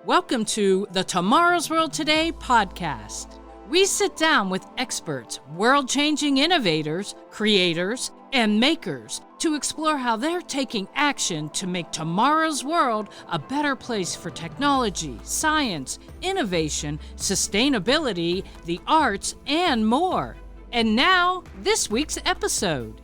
Welcome to the Tomorrow's World Today podcast. We sit down with experts, world-changing innovators, creators, and makers to explore how they're taking action to make tomorrow's world a better place for technology, science, innovation, sustainability, the arts, and more. And now, this week's episode.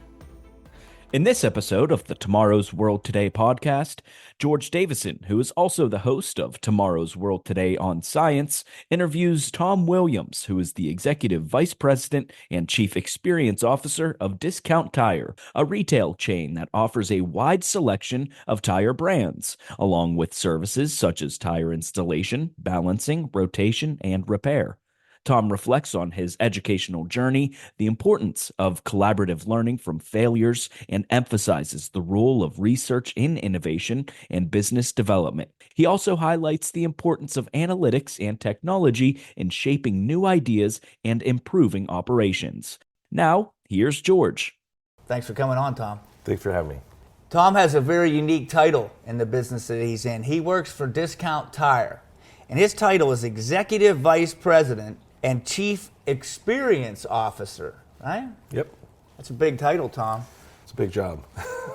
In this episode of the Tomorrow's World Today podcast, George Davison, who is also the host of Tomorrow's World Today on Science, interviews Tom Williams, who is the Executive Vice President and Chief Experience Officer of Discount Tire, a retail chain that offers a wide selection of tire brands, along with services such as tire installation, balancing, rotation, and repair. Tom reflects on his educational journey, the importance of collaborative learning from failures, and emphasizes the role of research in innovation and business development. He also highlights the importance of analytics and technology in shaping new ideas and improving operations. Now, here's George. Thanks for coming on, Tom. Thanks for having me. Tom has a very unique title in the business that he's in. He works for Discount Tire, and his title is Executive Vice President and Chief Experience Officer, right? Yep. That's a big title, Tom. It's a big job.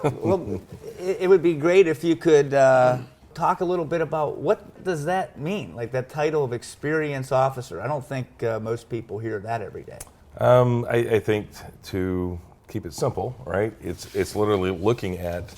Well, it would be great if you could talk a little bit about what does that mean, like that title of Experience Officer. I don't think most people hear that every day. I think to keep it simple, right, it's literally looking at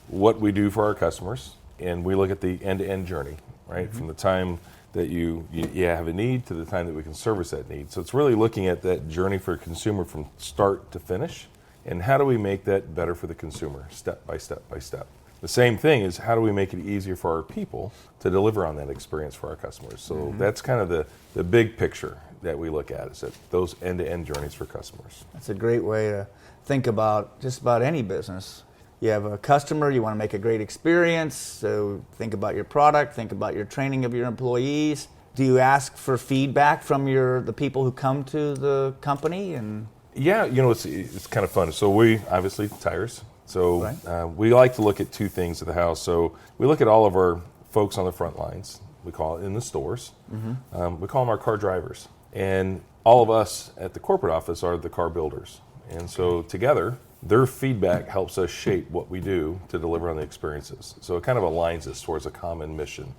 what we do for our customers, and we look at the end-to-end journey, right, from the time that you have a need to the time that we can service that need. So it's really looking at that journey for a consumer from start to finish, and how do we make that better for the consumer, step by step by step. The same thing is how do we make it easier for our people to deliver on that experience for our customers. So that's kind of the big picture that we look at, is that those end-to-end journeys for customers. That's a great way to think about just about any business. You have a customer, you want to make a great experience, so think about your product, think about your training of your employees. Do you ask for feedback from the people who come to the company? And yeah, it's kind of fun. So we, obviously, tires. So right. We like to look at two things at the house. So we look at all of our folks on the front lines. We call it in the stores. We call them our car drivers. And all of us at the corporate office are the car builders. And so together, their feedback helps us shape what we do to deliver on the experiences. So it kind of aligns us towards a common mission.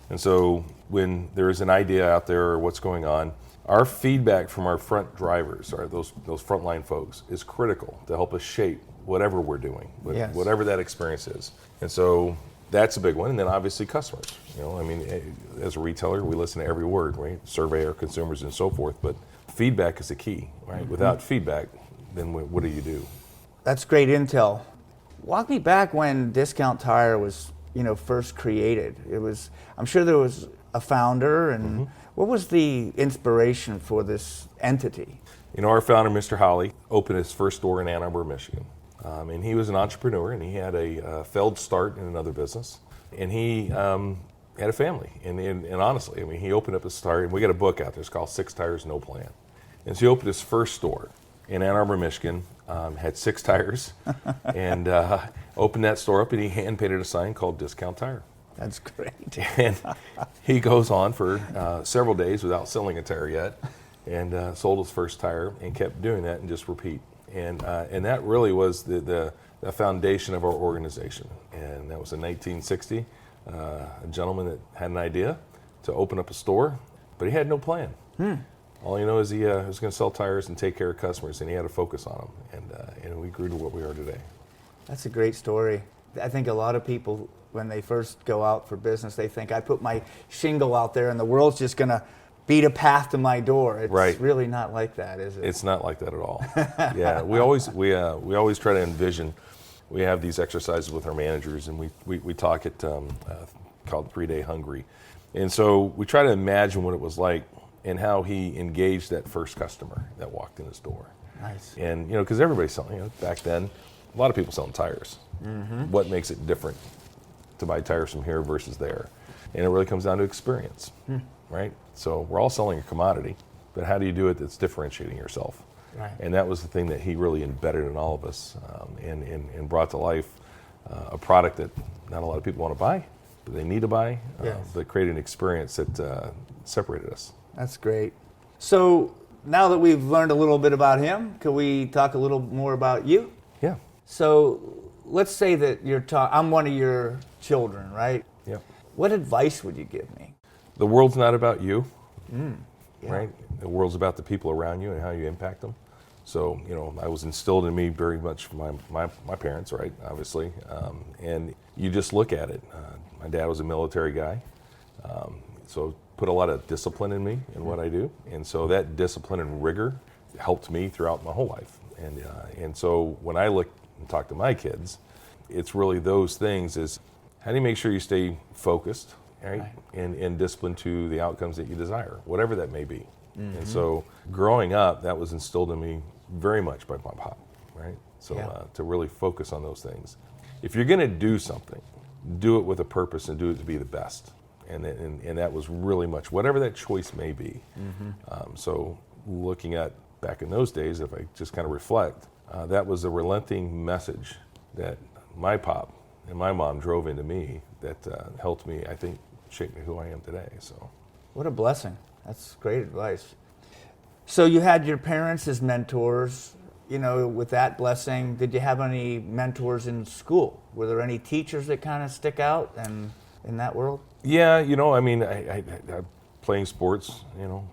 And so when there is an idea out there or what's going on, our feedback from our front drivers, or those frontline folks, is critical to help us shape whatever we're doing, whatever that experience is. And so that's a big one. And then obviously customers. As a retailer, we listen to every word, right? Survey our consumers and so forth. But feedback is the key, right? Without feedback, then what do you do? That's great intel. Walk me back when Discount Tire was, first created. I'm sure there was a founder, and what was the inspiration for this entity? Our founder, Mr. Holly, opened his first store in Ann Arbor, Michigan. And he was an entrepreneur, and he had a failed start in another business. And he had a family. And honestly, he opened up a store, and we got a book out there. It's called Six Tires, No Plan. And so he opened his first store in Ann Arbor, Michigan, had 6 tires, and opened that store up, and he hand-painted a sign called Discount Tire. That's great. And he goes on for several days without selling a tire yet, and sold his first tire, and kept doing that and just repeat. And that really was the foundation of our organization. And that was in 1960, a gentleman that had an idea to open up a store, but he had no plan. All you know is he was going to sell tires and take care of customers, and he had to focus on them, and we grew to what we are today. That's a great story. I think a lot of people, when they first go out for business, they think, I put my shingle out there and the world's just going to beat a path to my door. It's really not like that, is it? It's not like that at all. Yeah, we always try to envision. We have these exercises with our managers, and we talk at called 3-Day Hungry, and so we try to imagine what it was like and how he engaged that first customer that walked in his door. Nice. And because everybody's selling, back then, a lot of people selling tires. What makes it different to buy tires from here versus there? And it really comes down to experience, right? So we're all selling a commodity, but how do you do it that's differentiating yourself? Right. And that was the thing that he really embedded in all of us, and brought to life a product that not a lot of people want to buy, they need to buy, Yes. but create an experience that separated us. That's great. So now that we've learned a little bit about him, can we talk a little more about you? Yeah. So let's say that I'm one of your children, right? Yeah. What advice would you give me? The world's not about you, Yeah. right? The world's about the people around you and how you impact them. So, I was instilled in me very much from my parents, right, obviously. And you just look at it. My dad was a military guy, so put a lot of discipline in me in what I do. And so that discipline and rigor helped me throughout my whole life. And so when I look and talk to my kids, it's really those things is how do you make sure you stay focused, right? And disciplined to the outcomes that you desire, whatever that may be. And so growing up, that was instilled in me very much by my pop, right? So to really focus on those things. If you're going to do something, do it with a purpose and do it to be the best. And that was really much, whatever that choice may be. So looking at back in those days, if I just kind of reflect, that was a relenting message that my pop and my mom drove into me that helped me, I think, shape me who I am today. So, What a blessing. That's great advice. So you had your parents as mentors. With that blessing, did you have any mentors in school? Were there any teachers that kind of stick out in that world? yeah, I playing sports,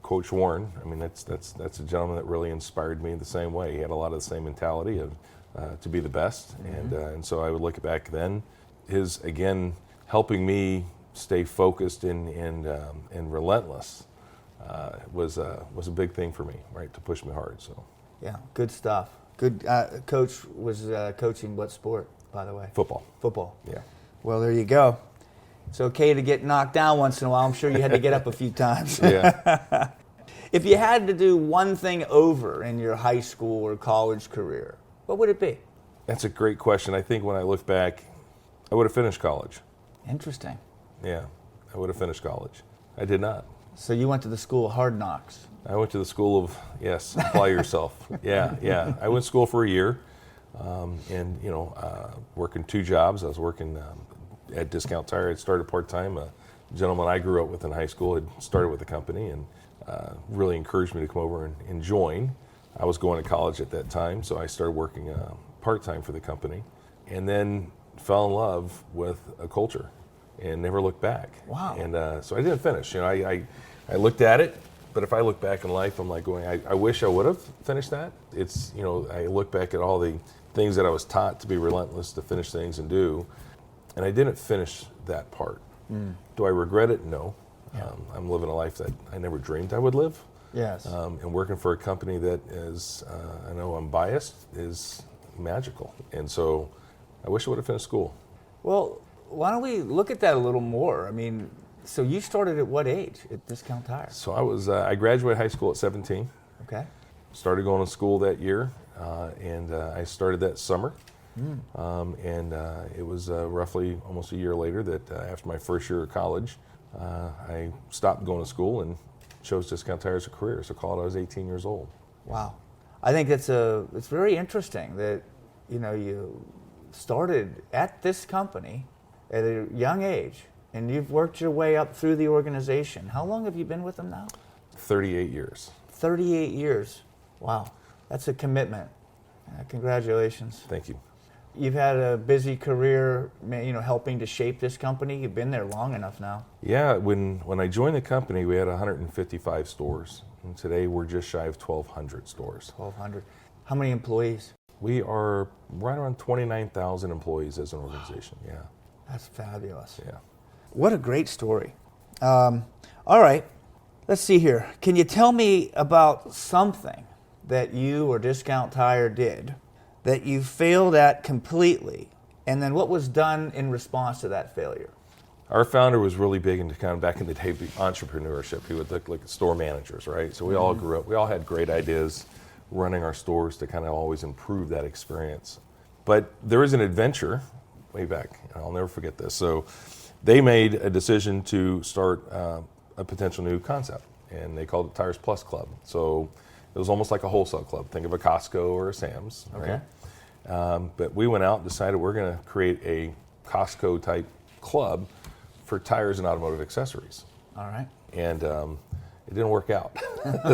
Coach Warren. That's a gentleman that really inspired me the same way. He had a lot of the same mentality of to be the best, and so I would look back then, his again helping me stay focused and relentless was a big thing for me, right, to push me hard. So Yeah, good stuff. Good. Coach was coaching what sport, by the way? football. Football. Yeah. Well, there you go. It's okay to get knocked down once in a while. I'm sure you had to get up a few times. Yeah. If you had to do one thing over in your high school or college career, what would it be? That's a great question. I think when I look back, I would have finished college. Interesting. Yeah, I would have finished college. I did not. So you went to the school of hard knocks. I went to the school of, yes, apply yourself. Yeah. I went to school for a year and, working 2 jobs. I was working at Discount Tire. I'd started part-time. A gentleman I grew up with in high school had started with the company and really encouraged me to come over and join. I was going to college at that time, so I started working part-time for the company and then fell in love with a culture and never looked back. Wow. And so I didn't finish. I looked at it, but if I look back in life, I'm like going, I wish I would have finished that. It's, I look back at all the things that I was taught to be relentless, to finish things and do, and I didn't finish that part. Do I regret it? No. Yeah. I'm living a life that I never dreamed I would live. Yes. And working for a company that is, I know I'm biased, is magical. And so I wish I would have finished school. Well, why don't we look at that a little more? So you started at what age at Discount Tire? So I graduated high school at 17. Okay. Started going to school that year, and I started that summer. And it was roughly almost a year later that after my first year of college, I stopped going to school and chose Discount Tire as a career. So called I was 18 years old. Wow. I think it's very interesting that, you started at this company at a young age and you've worked your way up through the organization. How long have you been with them now? 38 years. 38 years. Wow. That's a commitment. Congratulations. Thank you. You've had a busy career, helping to shape this company. You've been there long enough now. Yeah, when I joined the company, we had 155 stores. And today we're just shy of 1,200 stores. 1,200. How many employees? We are right around 29,000 employees as an organization. Yeah. That's fabulous. Yeah. What a great story. All right, let's see here. Can you tell me about something that you or Discount Tire did that you failed at completely, and then what was done in response to that failure? Our founder was really big into kind of back in the day entrepreneurship. He would look at store managers, right? So we all grew up, we all had great ideas running our stores to kind of always improve that experience. But there was an adventure way back, and I'll never forget this. So they made a decision to start a potential new concept, and they called it Tires Plus Club. So it was almost like a wholesale club. Think of a Costco or a Sam's, right? But we went out and decided we're going to create a Costco type club for tires and automotive accessories. All right. And it didn't work out.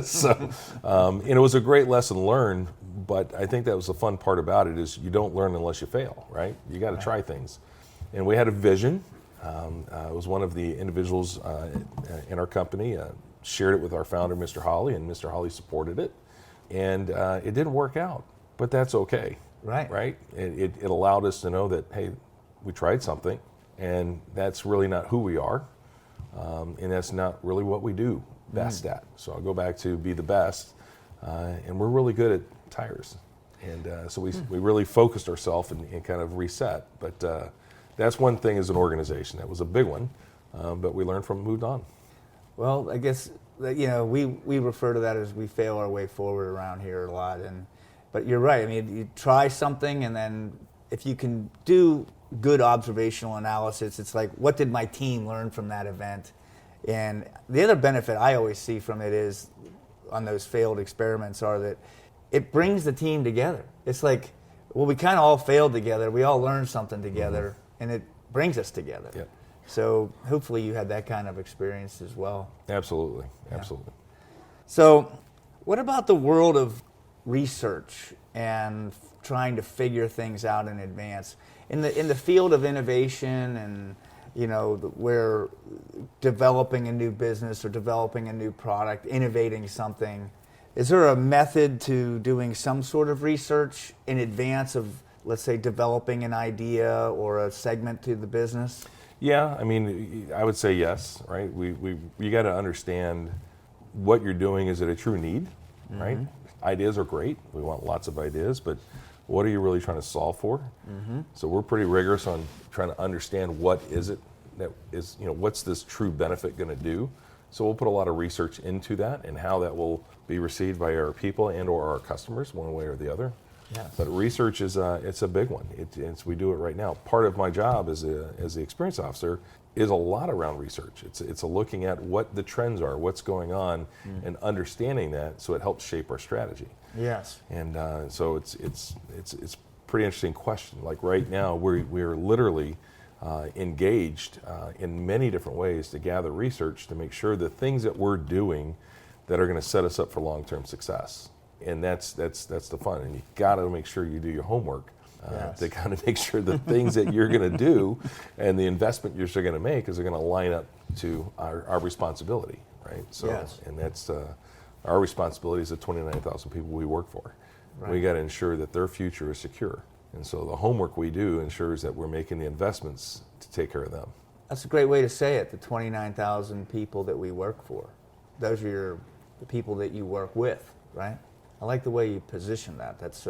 So, and it was a great lesson learned, but I think that was the fun part about it is you don't learn unless you fail, right? You got to try things. And we had a vision. It was one of the individuals in our company shared it with our founder, Mr. Holly, and Mr. Holly supported it. And it didn't work out, but that's okay. Right. Right? It allowed us to know that, hey, we tried something, and that's really not who we are, and that's not really what we do best at. So I'll go back to be the best, and we're really good at tires. And so we really focused ourselves and kind of reset. But that's one thing as an organization. That was a big one, but we learned from it, moved on. Well, I guess that, we refer to that as we fail our way forward around here a lot. But you're right. I mean, you try something, and then if you can do good observational analysis, it's like, what did my team learn from that event? And the other benefit I always see from it is, on those failed experiments, are that it brings the team together. It's like, well, we kind of all failed together. We all learned something together, and it brings us together. Yep. So hopefully you had that kind of experience as well. Absolutely. Absolutely. So what about the world of research and trying to figure things out in advance? In the field of innovation and, where developing a new business or developing a new product, innovating something, is there a method to doing some sort of research in advance of, let's say, developing an idea or a segment to the business? Yeah, I mean, I would say yes, right? You got to understand what you're doing. Is it a true need, right? Ideas are great. We want lots of ideas, but what are you really trying to solve for? So we're pretty rigorous on trying to understand what is it that is, what's this true benefit going to do? So we'll put a lot of research into that and how that will be received by our people and or our customers, one way or the other. Yes. But research is it's a big one. We do it right now. Part of my job as the experience officer is a lot around research. It's a looking at what the trends are, what's going on, and understanding that, so it helps shape our strategy. Yes. And so it's pretty interesting question. Like right now, we're literally engaged in many different ways to gather research to make sure the things that we're doing that are going to set us up for long-term success. And that's the fun. And you got to make sure you do your homework to kind of make sure the things that you're going to do and the investment you're going to make is going to line up to our responsibility, right? So, and that's our responsibility is the 29,000 people we work for. Right. We got to ensure that their future is secure. And so the homework we do ensures that we're making the investments to take care of them. That's a great way to say it, the 29,000 people that we work for. Those are the people that you work with, right? I like the way you position that. That's,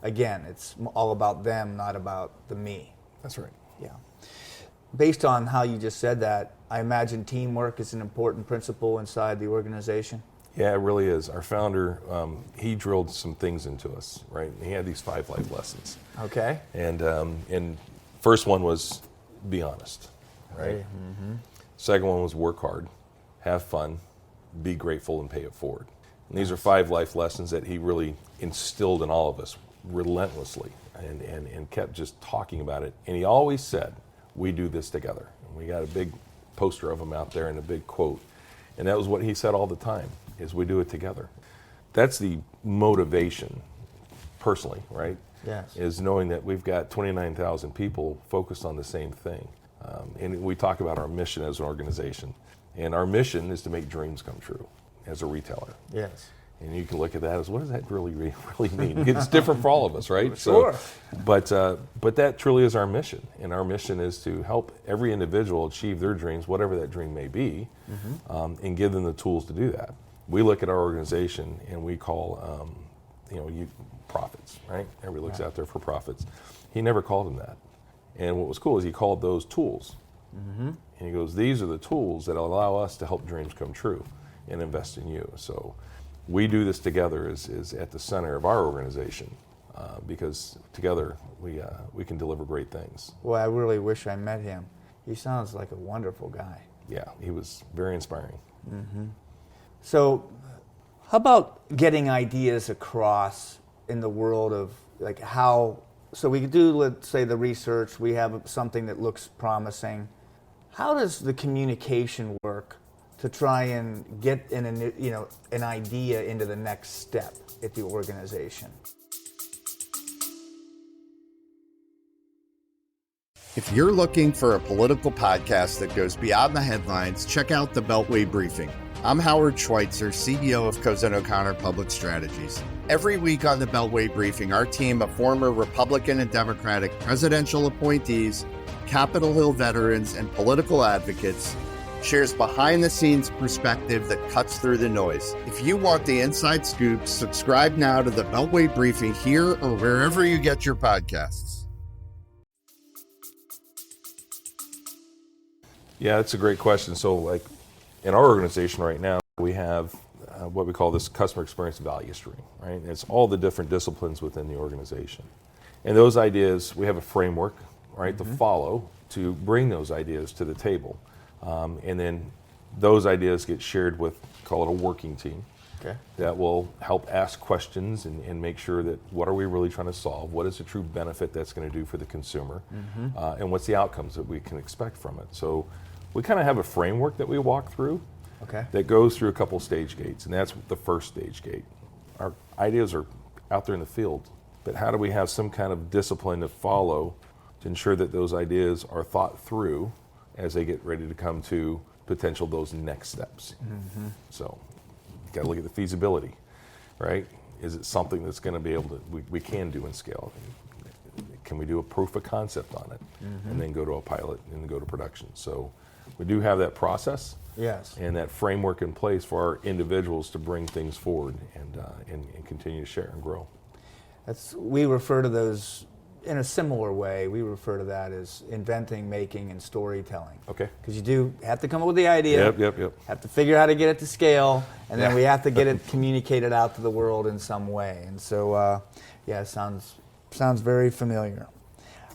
again, it's all about them, not about the me. That's right. Yeah. Based on how you just said that, I imagine teamwork is an important principle inside the organization. Yeah, it really is. Our founder, he drilled some things into us, right? He had these 5 life lessons. Okay. And first one was be honest, right? Mm-hmm. Second one was work hard, have fun, be grateful, and pay it forward. And these are 5 life lessons that he really instilled in all of us relentlessly and kept just talking about it. And he always said, we do this together. And we got a big poster of him out there and a big quote. And that was what he said all the time, is we do it together. That's the motivation, personally, right? Yes. Is knowing that we've got 29,000 people focused on the same thing. And we talk about our mission as an organization. And our mission is to make dreams come true as a retailer. Yes. And you can look at that as, what does that really mean? It's different for all of us, right? Sure. So, but that truly is our mission. And our mission is to help every individual achieve their dreams, whatever that dream may be, and give them the tools to do that. We look at our organization and we call, profits, right? Everybody looks out there for profits. He never called them that. And what was cool is he called those tools. And he goes, these are the tools that allow us to help dreams come true and invest in you. So we do this together is at the center of our organization because together we can deliver great things. Well, I really wish I met him. He sounds like a wonderful guy. Yeah, he was very inspiring. So how about getting ideas across in the world of like how, so we do, let's say, the research, we have something that looks promising. How does the communication work to try and get an idea into the next step at the organization? If you're looking for a political podcast that goes beyond the headlines, check out the Beltway Briefing. I'm Howard Schweitzer, CEO of Cozen O'Connor Public Strategies. Every week on the Beltway Briefing, our team of former Republican and Democratic presidential appointees, Capitol Hill veterans, and political advocates shares behind-the-scenes perspective that cuts through the noise. If you want the inside scoop, subscribe now to the Beltway Briefing here or wherever you get your podcasts. Yeah, that's a great question. So, like in our organization right now, we have what we call this customer experience value stream, right? And it's all the different disciplines within the organization. And those ideas, we have a framework, right, to follow to bring those ideas to the table. And then those ideas get shared with, call it a working team, that will help ask questions and make sure that what are we really trying to solve? What is the true benefit that's going to do for the consumer? And what's the outcomes that we can expect from it? So we kind of have a framework that we walk through that goes through a couple stage gates, and that's the first stage gate. Our ideas are out there in the field, but how do we have some kind of discipline to follow to ensure that those ideas are thought through as they get ready to come to potential those next steps? So you got to look at the feasibility, right? Is it something that's going to be able to, we can do in scale? Can we do a proof of concept on it and then go to a pilot and then go to production? So we do have that process and that framework in place for our individuals to bring things forward and continue to share and grow. We refer to those in a similar way. We refer to that as inventing, making, and storytelling. Because you do have to come up with the idea. Have to figure out how to get it to scale, and then we have to get it communicated out to the world in some way. And so, it sounds very familiar.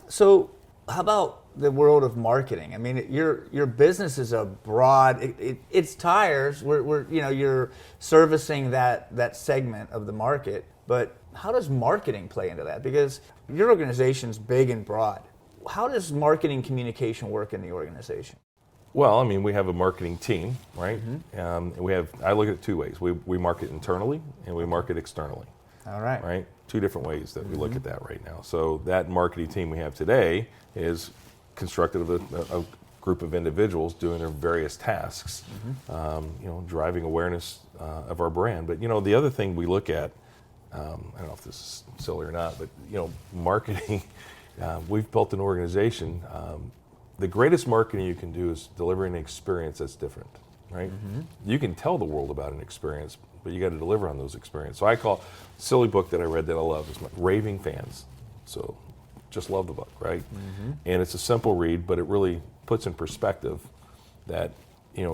So, how about the world of marketing? I mean, your business is a broad. It's tires. You're servicing that segment of the market, but how does marketing play into that? Because your organization's big and broad. How does marketing communication work in the organization? Well, I mean, we have a marketing team, right? I look at it two ways. We market internally and we market externally. All right. Right? Two different ways that we look at that right now. So that marketing team we have today is constructed of a group of individuals doing their various tasks, driving awareness of our brand. But, the other thing we look at, I don't know if this is silly or not, but marketing, we've built an organization. The greatest marketing you can do is delivering an experience that's different, right? You can tell the world about an experience, but you got to deliver on those experiences. So I call a silly book that I read that I love is Raving Fans. So just love the book, right? And it's a simple read, but it really puts in perspective that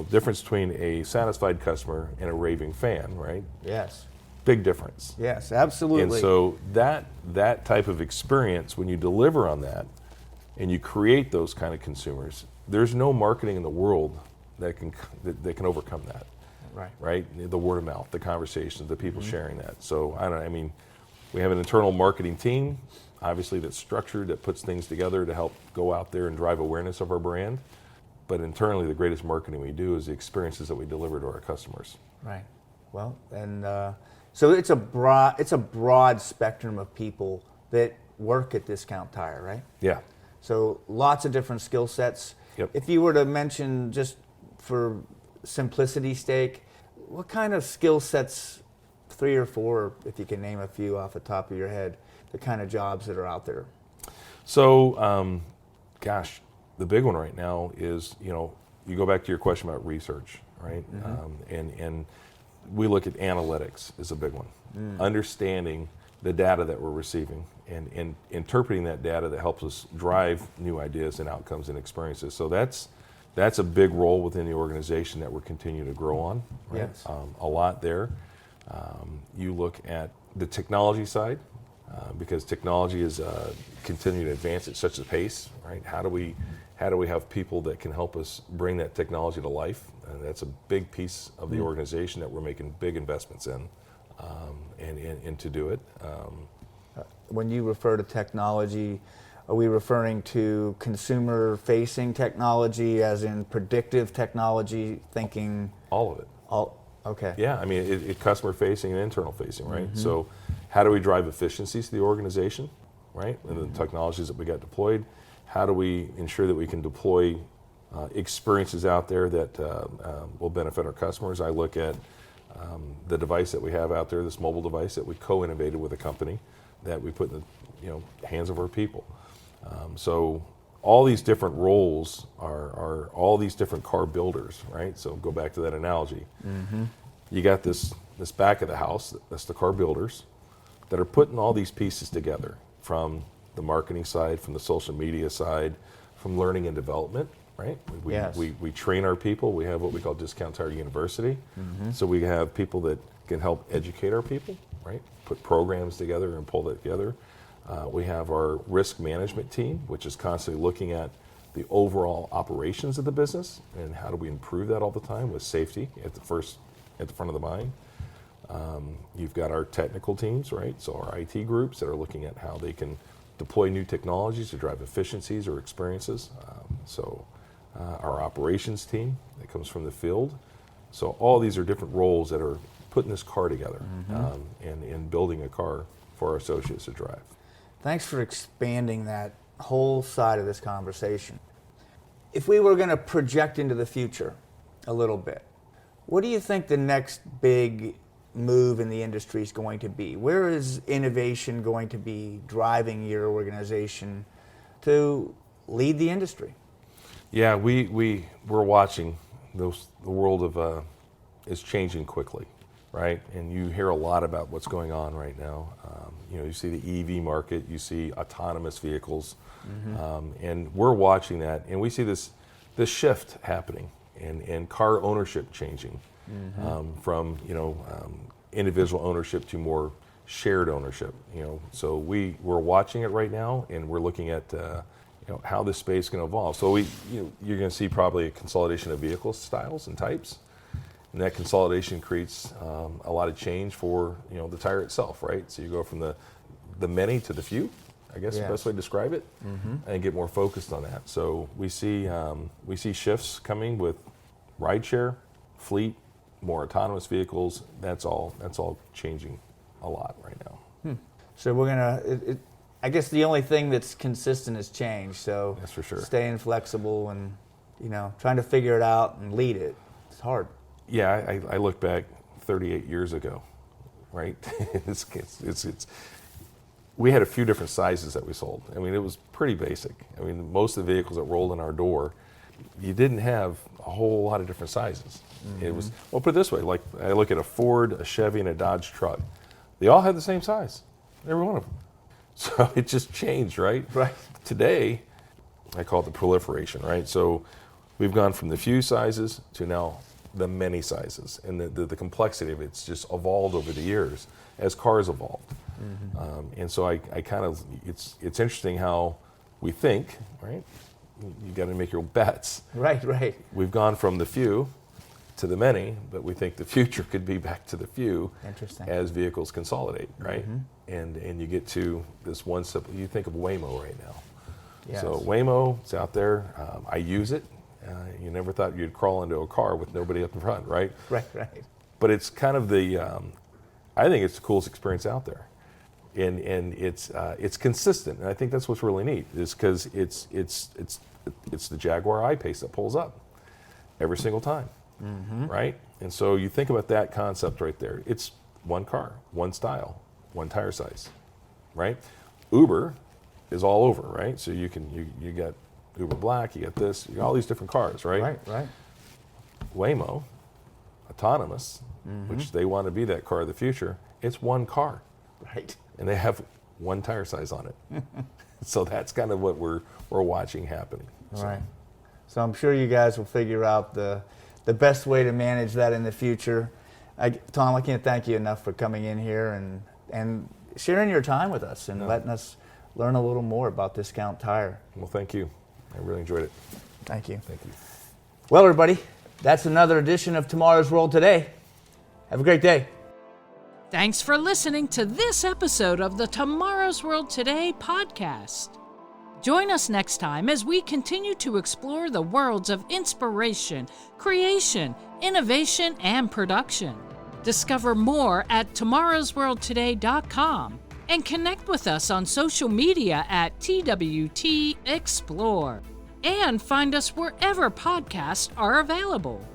difference between a satisfied customer and a raving fan, right? Yes. Big difference. Yes, absolutely. And so that type of experience, when you deliver on that and you create those kind of consumers, there's no marketing in the world that can overcome that. Right? The word of mouth, the conversations, the people sharing that. So we have an internal marketing team, obviously that's structured, that puts things together to help go out there and drive awareness of our brand. But internally, the greatest marketing we do is the experiences that we deliver to our customers. Right. Well, and so it's a broad spectrum of people that work at Discount Tire, right? Yeah. So lots of different skill sets. Yep. If you were to mention, just for simplicity's sake, what kind of skill sets, 3 or 4, if you can name a few off the top of your head, the kind of jobs that are out there? So, the big one right now is, you go back to your question about research, right? And we look at analytics is a big one. Understanding the data that we're receiving and interpreting that data that helps us drive new ideas and outcomes and experiences. So that's a big role within the organization that we're continuing to grow on. Right? Yes. A lot there. You look at the technology side, because technology is continuing to advance at such a pace, right? How do we have people that can help us bring that technology to life? That's a big piece of the organization that we're making big investments in, and to do it. When you refer to technology, Are we referring to consumer-facing technology, as in predictive technology, thinking? All of it. Okay. Yeah, I mean, it customer-facing and internal-facing, right? So how do we drive efficiencies to the organization, right? And the technologies that we got deployed, how do we ensure that we can deploy experiences out there that will benefit our customers? I look at the device that we have out there, this mobile device that we co-innovated with a company that we put in the hands of our people. So all these different roles are all these different car builders, right? So go back to that analogy. You got this back of the house, that's the car builders, that are putting all these pieces together, from the marketing side, from the social media side, from learning and development, right? We train our people. We have what we call Discount Tire University. So we have people that can help educate our people, right? Put programs together and pull that together. We have our risk management team, which is constantly looking at the overall operations of the business and how do we improve that all the time, with safety at the front of the mind. You've got our technical teams, right? So our IT groups that are looking at how they can deploy new technologies to drive efficiencies or experiences. Our operations team that comes from the field. So all these are different roles that are putting this car together and building a car for our associates to drive. Thanks for expanding that whole side of this conversation. If we were going to project into the future a little bit, what do you think the next big move in the industry is going to be? Where is innovation going to be driving your organization to lead the industry? Yeah, we're watching the world is changing quickly, right? And you hear a lot about what's going on right now. You see the EV market, you see autonomous vehicles, and we're watching that, and we see this shift happening, and car ownership changing from individual ownership to more shared ownership. So we're watching it right now, and we're looking at how this space is going to evolve. So you're going to see probably a consolidation of vehicle styles and types. And that consolidation creates a lot of change for the tire itself, right? So you go from the many to the few, I guess the best way to describe it, and get more focused on that. So we see shifts coming with rideshare, fleet, more autonomous vehicles. That's all changing a lot right now. So we're gonna. I guess the only thing that's consistent is change. So that's for sure. Staying flexible and trying to figure it out and lead it. It's hard. Yeah, I look back 38 years ago, right? We had a few different sizes that we sold. I mean, it was pretty basic. I mean, most of the vehicles that rolled in our door, you didn't have a whole lot of different sizes. It was, well, put it this way, like I look at a Ford, a Chevy, and a Dodge truck. They all had the same size, every one of them. So it just changed, right? Right. Today, I call it the proliferation, right? So we've gone from the few sizes to now the many sizes, and the complexity of it's just evolved over the years as cars evolved. And so I kind of, it's interesting how we think, right? You got to make your bets. Right. We've gone from the few to the many, but we think the future could be back to the few. Interesting. As vehicles consolidate, right? And you get to this one simple, you think of Waymo right now. Yes. So Waymo, it's out there. I use it. You never thought you'd crawl into a car with nobody up in front, right? Right. But it's kind of I think it's the coolest experience out there. And it's consistent, and I think that's what's really neat, is because it's the Jaguar I-Pace that pulls up every single time, right? And so you think about that concept right there. It's one car, one style, one tire size, right? Uber is all over, right? So you got Uber Black, you got this, you got all these different cars, right? Right. Waymo, autonomous, which they want to be that car of the future, it's one car. Right. And they have one tire size on it. So that's kind of what we're watching happening. Right. So I'm sure you guys will figure out the best way to manage that in the future. Tom, I can't thank you enough for coming in here and sharing your time with us and letting us learn a little more about Discount Tire. Well, thank you. I really enjoyed it. Thank you. Thank you. Well, everybody, that's another edition of Tomorrow's World Today. Have a great day. Thanks for listening to this episode of the Tomorrow's World Today podcast. Join us next time as we continue to explore the worlds of inspiration, creation, innovation, and production. Discover more at tomorrowsworldtoday.com and connect with us on social media at TWT Explore. And find us wherever podcasts are available.